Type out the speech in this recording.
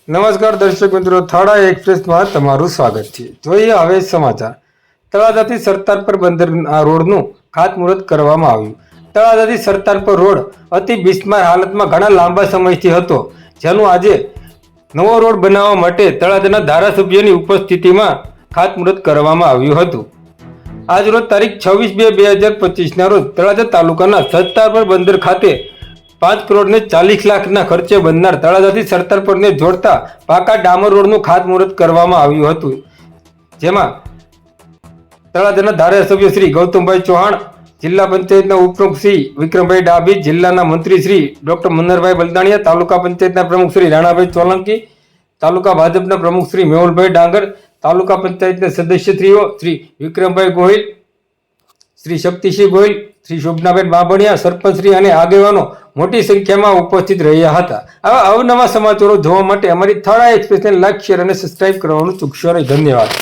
નમસ્કાર દર્શક મિત્રો, થાળા એક્સપ્રેસમાં તમારું સ્વાગત છે. જોઈએ હવે સમાચાર. તળાજાથી સરદારપર બંદર રોડનું ખાતમુહૂર્ત કરવામાં આવ્યું. તળાજાથી સરદારપર રોડ અતિ બિસ્માર હાલતમાં ઘણા લાંબા સમયથી હતો, જેનું આજે નવો રોડ બનાવવા માટે તળાજાના ધારાસભ્યોની ઉપસ્થિતિમાં ખાતમુહૂર્ત કરવામાં આવ્યું હતું. આજ રોજ તારીખ 26/2/2025 રોજ તળાજા તાલુકાના સરદારપર બંદર ખાતે 5 કરોડ ને 40 લાખના ખર્ચે બનનાર તળાજાથી સરદારપરને જોડતા પાકા ડામર રોડનું ખાતમુહૂર્ત કરવામાં આવ્યું હતું, જેમાં તળાજાના ધારાસભ્ય શ્રી ગૌતમભાઈ ચૌહાણ, જિલ્લા પંચાયતના ઉપપ્રમુખ શ્રી વિક્રમભાઈ ડાભી, જિલ્લાના મંત્રી શ્રી ડોક્ટર મન્નરભાઈ બલદાણિયા, તાલુકા પંચાયતના પ્રમુખ શ્રી રાણાભાઈ સોલંકી, તાલુકા ભાજપના પ્રમુખ શ્રી મેહુલભાઈ ડાંગર, તાલુકા પંચાયતના સદસ્યશ્રીઓ શ્રી વિક્રમભાઈ ગોહિલ, શ્રી શક્તિસિંહ ગોહિલ, શ્રી શોભનાબેન બાંભણિયા, સરપંચશ્રી અને આગેવાનો મોટી સંખ્યામાં ઉપસ્થિત રહ્યા હતા. આવા અવનવા સમાચારો જોવા માટે અમારી થાળા એક્સપ્રેસને લાઈક, શેર અને સબસ્ક્રાઇબ કરવાનું ચૂકશો નહીં. ધન્યવાદ.